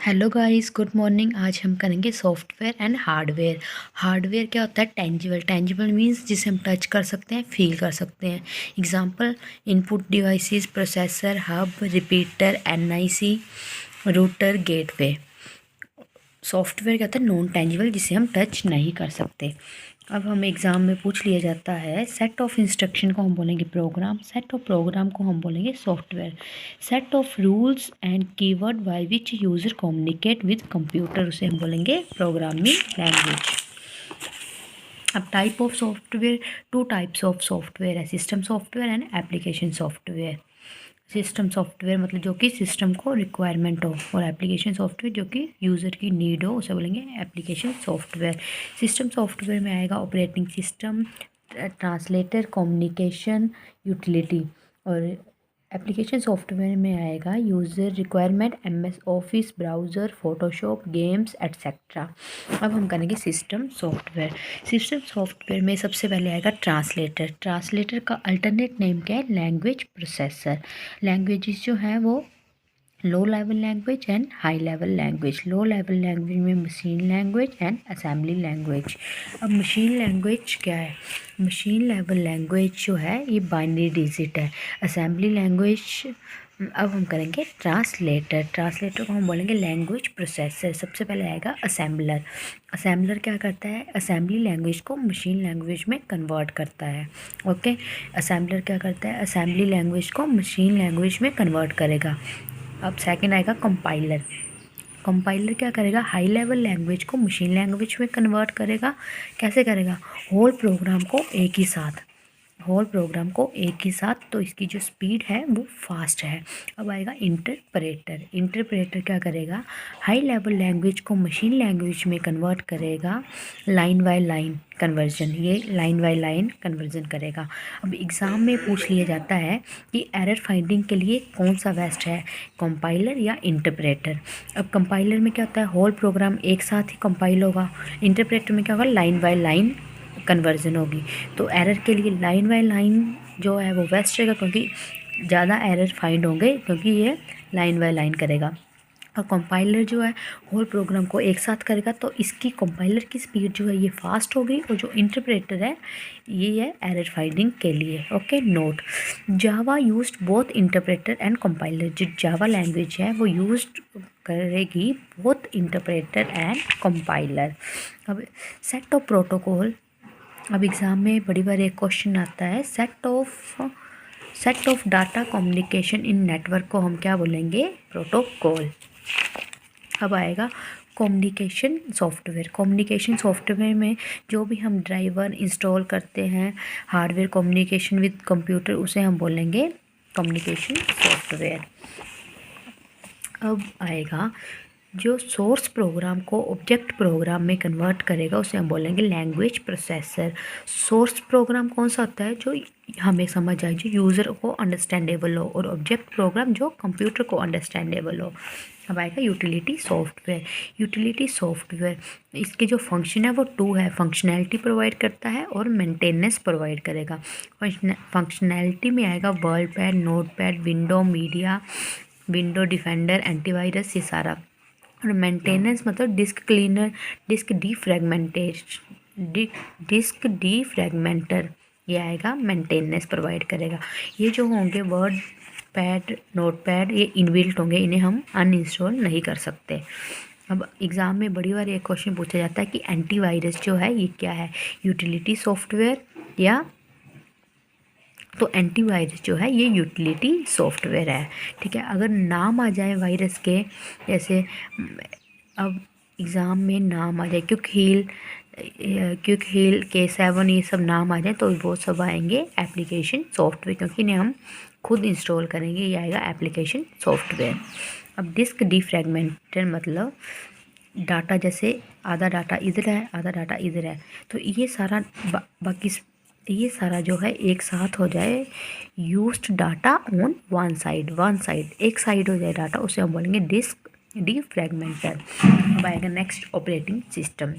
Hello guys, good morning. आज हम करेंगे सॉफ्टवेयर एंड हार्डवेयर। हार्डवेयर क्या होता है? टेंजिबल। टेंजिबल मीन्स जिसे हम टच कर सकते हैं, फील कर सकते हैं। Example, input devices, processor, hub, repeater, NIC, router, gateway. Software क्या होता है? नॉन टेंजिबल, जिसे हम टच नहीं कर सकते। अब हम एग्ज़ाम में पूछ लिया जाता है, सेट ऑफ इंस्ट्रक्शन को हम बोलेंगे प्रोग्राम, सेट ऑफ प्रोग्राम को हम बोलेंगे software, set of rules and keyword by which user communicate with computer, उसे हम बोलेंगे प्रोग्रामिंग लैंग्वेज। अब type of software, two types of software है, system software and application software. System software मतलब जो कि सिस्टम को रिक्वायरमेंट हो, और एप्लीकेशन सॉफ्टवेयर जो कि यूज़र की नीड हो, उसे बोलेंगे एप्लीकेशन सॉफ्टवेयर। सिस्टम सॉफ्टवेयर में आएगा operating system, translator, communication, utility. और एप्लीकेशन सॉफ्टवेयर में आएगा user requirement, MS office, browser, Photoshop, games etcetera. अब हम करेंगे सिस्टम सॉफ्टवेयर। सिस्टम सॉफ्टवेयर में सबसे पहले आएगा ट्रांसलेटर। ट्रांसलेटर का अल्टरनेट नेम क्या है? Language processor. लैंग्वेजेस जो हैं वो low level language and high level language. Low level language में machine language and assembly language. अब मशीन लैंग्वेज क्या है? मशीन लेवल लैंग्वेज जो है ये बाइनरी डिजिट है। Assembly language. अब हम करेंगे ट्रांसलेटर। ट्रांसलेटर को हम बोलेंगे लैंग्वेज प्रोसेसर। सबसे पहले आएगा असेंबलर। असेंबलर क्या करता है? असेंबली लैंग्वेज को मशीन लैंग्वेज में कन्वर्ट करता है। ओके, असेंबलर क्या करता है? असेंबली लैंग्वेज को मशीन लैंग्वेज में कन्वर्ट करेगा। अब सेकंड आएगा कंपाइलर। कंपाइलर क्या करेगा? हाई लेवल लैंग्वेज को मशीन लैंग्वेज में कन्वर्ट करेगा। कैसे करेगा? होल प्रोग्राम को एक ही साथ, होल प्रोग्राम को एक ही साथ, तो इसकी जो स्पीड है वो फास्ट है। अब आएगा इंटरप्रेटर। इंटरप्रेटर क्या करेगा? हाई लेवल लैंग्वेज को मशीन लैंग्वेज में कन्वर्ट करेगा। लाइन बाय लाइन कन्वर्जन, ये लाइन बाय लाइन कन्वर्जन करेगा। अब एग्ज़ाम में पूछ लिया जाता है कि एरर फाइंडिंग के लिए कौन सा बेस्ट है, कंपाइलर या इंटरप्रेटर। अब कंपाइलर में क्या होता है? होल प्रोग्राम एक साथ ही कंपाइल होगा। इंटरप्रेटर में क्या होगा? लाइन बाय लाइन कन्वर्जन होगी। तो एरर के लिए लाइन बाय लाइन जो है वो बेस्ट रहेगा, क्योंकि ज़्यादा एरर फाइंड होंगे, क्योंकि ये लाइन बाय लाइन करेगा। और कंपाइलर जो है होल प्रोग्राम को एक साथ करेगा, तो इसकी कंपाइलर की स्पीड जो है ये फास्ट होगी। और जो इंटरप्रेटर है ये है एरर फाइंडिंग के लिए। Okay, note, Java used both interpreter and compiler. जो जावा लैंग्वेज है वो यूज्ड करेगी बोथ इंटरप्रेटर एंड कंपाइलर। अब सेट ऑफ प्रोटोकॉल। अब एग्ज़ाम में बड़ी बार एक क्वेश्चन आता है, set of data communication in network को हम क्या बोलेंगे? प्रोटोकॉल। अब आएगा कम्युनिकेशन सॉफ्टवेयर। कम्युनिकेशन सॉफ्टवेयर में जो भी हम ड्राइवर इंस्टॉल करते हैं, हार्डवेयर कम्युनिकेशन विद कंप्यूटर, उसे हम बोलेंगे कम्युनिकेशन सॉफ्टवेयर। अब आएगा जो सोर्स प्रोग्राम को ऑब्जेक्ट प्रोग्राम में कन्वर्ट करेगा, उसे हम बोलेंगे लैंग्वेज प्रोसेसर। सोर्स प्रोग्राम कौन सा होता है? जो हमें समझ आए, जो यूज़र को अंडरस्टैंडेबल हो, और ऑब्जेक्ट प्रोग्राम जो कंप्यूटर को अंडरस्टैंडेबल हो। अब आएगा यूटिलिटी सॉफ्टवेयर। यूटिलिटी सॉफ्टवेयर, इसके जो फंक्शन है वो टू है, फंक्शनैलिटी प्रोवाइड करता है और मेंटेनेंस प्रोवाइड करेगा। फंक्शनैलिटी में आएगा word pad, note pad, window media, window defender, antivirus, ये सारा। और मेंटेनेंस मतलब डिस्क क्लीनर, डिस्क डिस्क डीफ्रैगमेंटर, ये आएगा मेंटेनेंस प्रोवाइड करेगा। ये जो होंगे वर्ड पैड, नोट पैड, ये इनबिल्ट होंगे, इन्हें हम अनइंस्टॉल नहीं कर सकते। अब एग्ज़ाम में बड़ी बार एक क्वेश्चन पूछा जाता है कि एंटीवायरस जो है ये क्या है? यूटिलिटी सॉफ्टवेयर या तो एंटीवायरस जो है ये यूटिलिटी सॉफ्टवेयर है। ठीक है, अगर नाम आ जाए वायरस के, जैसे अब एग्ज़ाम में नाम आ जाए क्विक हील, K7, ये सब नाम आ जाए, तो वो सब आएंगे एप्लीकेशन सॉफ्टवेयर, क्योंकि इन्हें हम खुद इंस्टॉल करेंगे, ये आएगा एप्लीकेशन सॉफ्टवेयर। अब डिस्क डीफ्रैगमेंटर मतलब डाटा, जैसे आधा डाटा इधर है, आधा डाटा इधर है, तो ये सारा बाकी ये सारा जो है एक साथ हो जाए। Used data on one side, एक साइड हो जाए डाटा, उसे हम बोलेंगे डिस्क डीफ्रैगमेंटर। अब आएगा next operating system.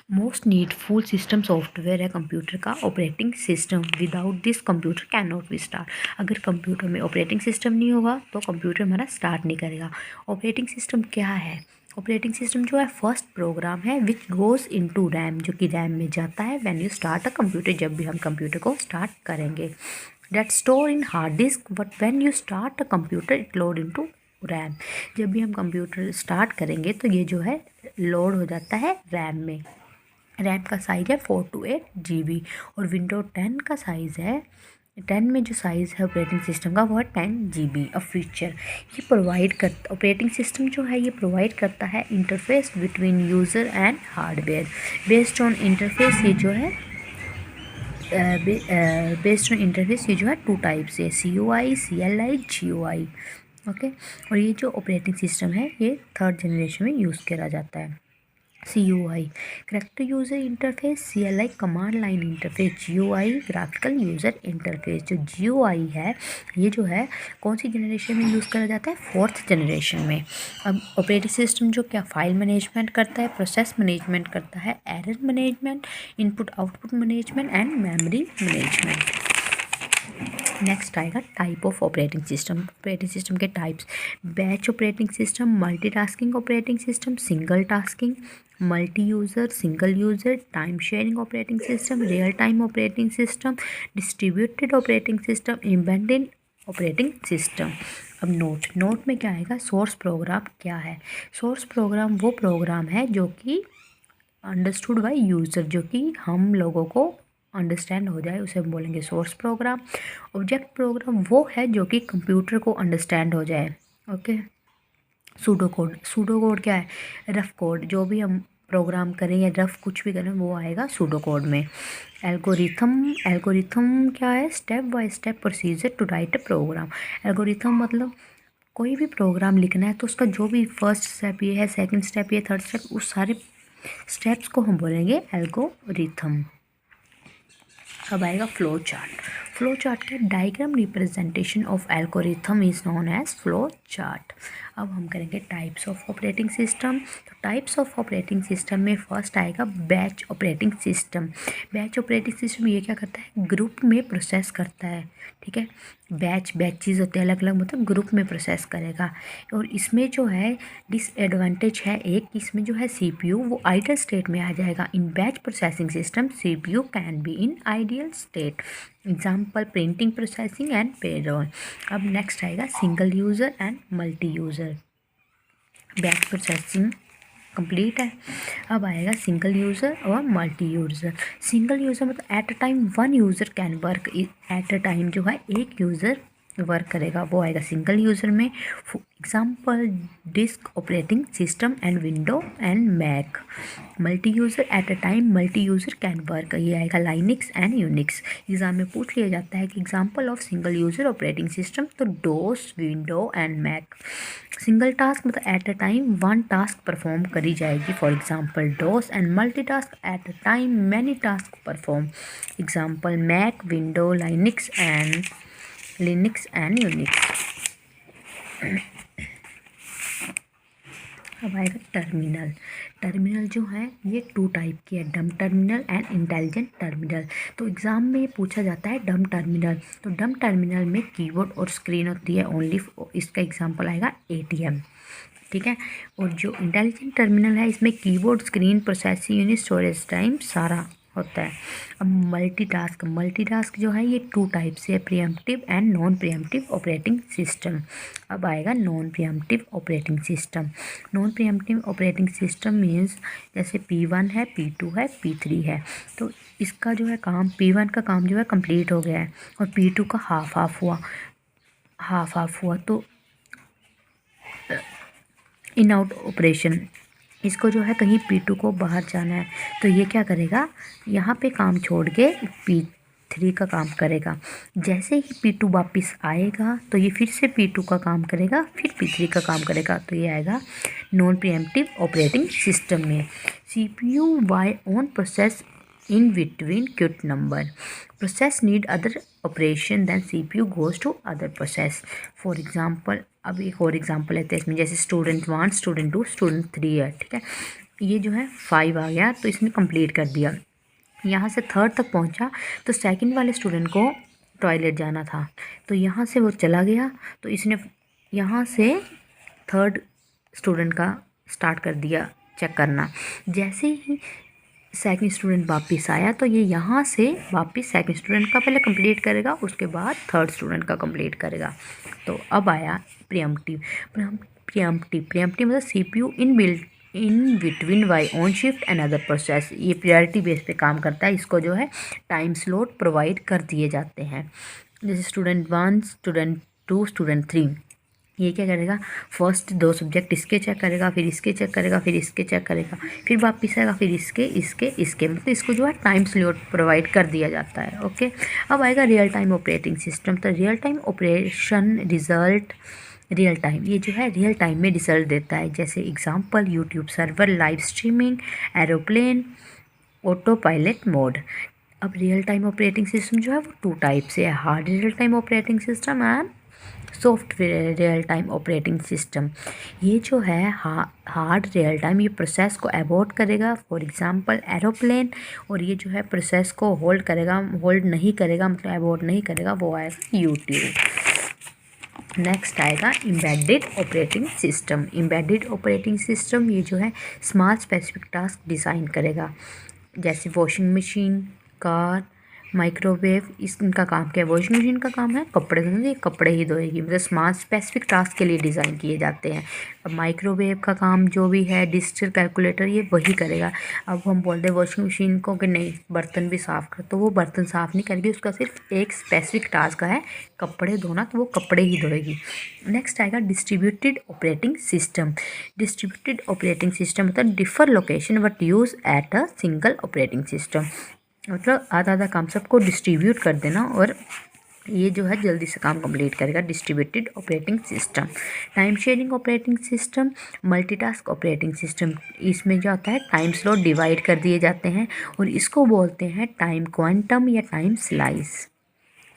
Most needful system software है कंप्यूटर का operating system. Without this computer can not be start. अगर कंप्यूटर में ऑपरेटिंग सिस्टम नहीं होगा तो कंप्यूटर हमारा स्टार्ट नहीं करेगा। ऑपरेटिंग सिस्टम क्या है? ऑपरेटिंग सिस्टम जो है फर्स्ट प्रोग्राम है विच गोज़ इनटू रैम, जो कि रैम में जाता है when you start a computer, जब भी हम कंप्यूटर को स्टार्ट करेंगे। That store in hard disk but when you start a computer it load into RAM. जब भी हम कंप्यूटर स्टार्ट करेंगे तो ये जो है लोड हो जाता है रैम में। रैम का साइज़ है 4 to 8 GB और विंडो 10 का साइज़ है 10 में जो साइज़ है ऑपरेटिंग सिस्टम का वो है 10 GB। अ फीचर ये प्रोवाइड करता, ऑपरेटिंग सिस्टम जो है ये प्रोवाइड करता है interface between user and hardware. Based on interface ये जो है बेस्ड ऑन इंटरफेस ये जो है 2 टाइप्स है, CUI, CLI, GUI। ओके, और ये जो ऑपरेटिंग सिस्टम है ये थर्ड जनरेशन में यूज़ करा जाता है। CUI Character User Interface, CLI command line interface, GUI graphical user interface. जो GUI है ये जो है कौन सी जनरेशन में यूज़ करा जाता है? 4th जनरेशन में। अब ऑपरेटिंग सिस्टम जो क्या फाइल मैनेजमेंट करता है, प्रोसेस मैनेजमेंट करता है, error management, input output management and memory management. Next आएगा type of operating system. Operating system के types: batch operating system, multitasking operating system, single tasking, multi user, single user, time sharing operating system, real time operating system, distributed operating system, embedded operating system. अब note में क्या आएगा? Source program क्या है? Source program वो programme है जो कि अंडरस्टूड बाय यूज़र, जो कि हम लोगों को अंडरस्टैंड हो जाए, उसे हम बोलेंगे सोर्स प्रोग्राम। ऑब्जेक्ट प्रोग्राम वो है जो कि कंप्यूटर को अंडरस्टैंड हो जाए। ओके, सूडो कोड क्या है? रफ कोड, जो भी हम प्रोग्राम करें या रफ कुछ भी करें वो आएगा सूडो कोड में। एल्गोरिथम क्या है? Step by step procedure to write a program. Algorithm मतलब कोई भी प्रोग्राम लिखना है तो उसका जो भी फर्स्ट स्टेप ये है, सेकंड स्टेप ये, थर्ड स्टेप, उस सारे स्टेप्स को हम बोलेंगे एल्गोरिथम। अब आएगा फ्लो चार्ट। फ्लो चार्ट के diagram representation of algorithm is known as flow chart. अब हम करेंगे टाइप्स ऑफ ऑपरेटिंग सिस्टम। तो टाइप्स ऑफ ऑपरेटिंग सिस्टम में फर्स्ट आएगा batch operating system. Batch operating system ये क्या करता है? ग्रुप में प्रोसेस करता है। ठीक है, बैचेज होते हैं अलग अलग, मतलब ग्रुप में प्रोसेस करेगा। और इसमें जो है डिसएडवांटेज है एक, इसमें जो है CPU वो आइडल स्टेट में आ जाएगा। In batch processing system CPU can be in ideal state. Example printing, processing and payroll. अब नेक्स्ट आएगा single user and multi user. Batch processing complete है। अब आएगा सिंगल यूज़र और मल्टी यूज़र। सिंगल यूज़र मतलब at a time one user can work, at a time जो है एक यूज़र वर्क करेगा, वो आएगा सिंगल यूज़र में। Example disk operating system and window and Mac. Multi user eight a time multi user can work, ये आएगा Linux and Unix. Exam में पूछ लिया जाता है कि example of single user operating system, तो DOS, window and Mac. Single task मतलब at a time one task perform करी जाएगी, for example DOS. And multi task at a time many task perform, example Mac, window, Linux and Unix. अब आएगा terminal. Terminal जो है ये 2 type की है, डम टर्मिनल एंड इंटेलिजेंट टर्मिनल। तो एग्ज़ाम में ये पूछा जाता है डम टर्मिनल। तो डम टर्मिनल में कीबोर्ड और स्क्रीन होती है ओनली, इसका एग्जांपल आएगा ATM। ठीक है, और जो इंटेलिजेंट टर्मिनल है इसमें keyboard, screen, processing unit, storage time सारा होता है। अब मल्टीटास्क जो है ये 2 टाइप से है, pre-emptive and non pre-emptive operating system. अब आएगा non pre-emptive operating system. Non pre-emptive operating system means जैसे P1 है, P2 है, P3 है, तो इसका जो है काम, P1 का काम जो है कंप्लीट हो गया है और P2 का हाफ हुआ तो इन आउट ऑपरेशन, इसको जो है कहीं P2 को बाहर जाना है तो ये क्या करेगा, यहाँ पे काम छोड़ के P3 का काम करेगा। जैसे ही P2 वापस आएगा तो ये फिर से P2 का काम करेगा, फिर P3 का काम करेगा, तो ये आएगा नॉन प्रीएम्प्टिव ऑपरेटिंग सिस्टम में। CPU by own process in between quit number. Process need other operation then CPU goes to other process. For example, अब एक और एग्जांपल लेते हैं इसमें, जैसे स्टूडेंट 1, स्टूडेंट 2, स्टूडेंट 3 है। ठीक है, ये जो है 5 आ गया, तो इसने कंप्लीट कर दिया। यहाँ से थर्ड तक पहुँचा तो सेकंड वाले स्टूडेंट को टॉयलेट जाना था, तो यहाँ से वो चला गया, तो इसने यहाँ से थर्ड स्टूडेंट का स्टार्ट कर दिया चेक करना। जैसे ही सेकंड स्टूडेंट वापस आया तो ये यहाँ से वापस सेकंड स्टूडेंट का पहले कंप्लीट करेगा, उसके बाद थर्ड स्टूडेंट का कंप्लीट करेगा। तो अब आया प्रीएम्प्टिव। प्रीएम्प्टिव मतलब CPU in between why on shift and other process. ये प्रायोरिटी बेस पे काम करता है, इसको जो है टाइम स्लॉट प्रोवाइड कर दिए जाते हैं। जैसे स्टूडेंट 1, स्टूडेंट 2, स्टूडेंट 3, ये क्या करेगा, फर्स्ट 2 सब्जेक्ट इसके चेक करेगा, फिर इसके चेक करेगा, फिर इसके चेक करेगा, फिर वापस आएगा, फिर इसके मतलब इसको जो है टाइम स्लॉट प्रोवाइड कर दिया जाता है। ओके, अब आएगा रियल टाइम ऑपरेटिंग सिस्टम। तो real time operation result, real time ये जो है रियल टाइम में रिजल्ट देता है। जैसे example YouTube server, live streaming, aeroplane, auto pilot mode. अब रियल टाइम ऑपरेटिंग सिस्टम जो है वो 2 टाइप से है, hard real time operating system and software real time operating system. ये जो है हार्ड रियल टाइम, ये प्रोसेस को अबॉर्ट करेगा, फॉर एग्जांपल एरोप्लेन, और ये जो है प्रोसेस को होल्ड करेगा, होल्ड नहीं करेगा मतलब अबॉर्ट नहीं करेगा, वो आएगा यूट्यूब। नेक्स्ट आएगा embedded operating system. Embedded operating system ये जो है स्मॉल स्पेसिफिक टास्क डिज़ाइन करेगा, जैसे वॉशिंग मशीन, कार, माइक्रोवेव। इनका काम क्या है, वॉशिंग मशीन का काम है कपड़े धोने, कपड़े ही धोएगी, मतलब स्मॉल स्पेसिफिक टास्क के लिए डिज़ाइन किए जाते हैं। अब माइक्रोवेव का काम जो भी है, डिजिटल कैलकुलेटर, ये वही करेगा। अब हम बोलते हैं वॉशिंग मशीन को कि नहीं बर्तन भी साफ़ कर, तो वो बर्तन साफ़ नहीं करेगी, उसका सिर्फ एक स्पेसिफिक टास्क है कपड़े धोना, तो वो कपड़े ही धोएगी। नेक्स्ट आएगा distributed operating system. Distributed operating system मतलब differ location but use at a single operating system, मतलब आधा आधा काम सबको डिस्ट्रीब्यूट कर देना और ये जो है जल्दी से काम कंप्लीट करेगा। Distributed operating system. Time sharing operating system, multitask operating system. इसमें जो होता है टाइम स्लॉट डिवाइड कर दिए जाते हैं और इसको बोलते हैं टाइम क्वांटम या time slice.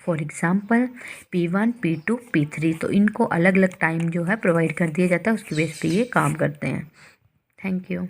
For example P1, P2, P3, तो इनको अलग अलग टाइम जो है प्रोवाइड कर दिया जाता है, उसकी बेस पे ये काम करते हैं। Thank you.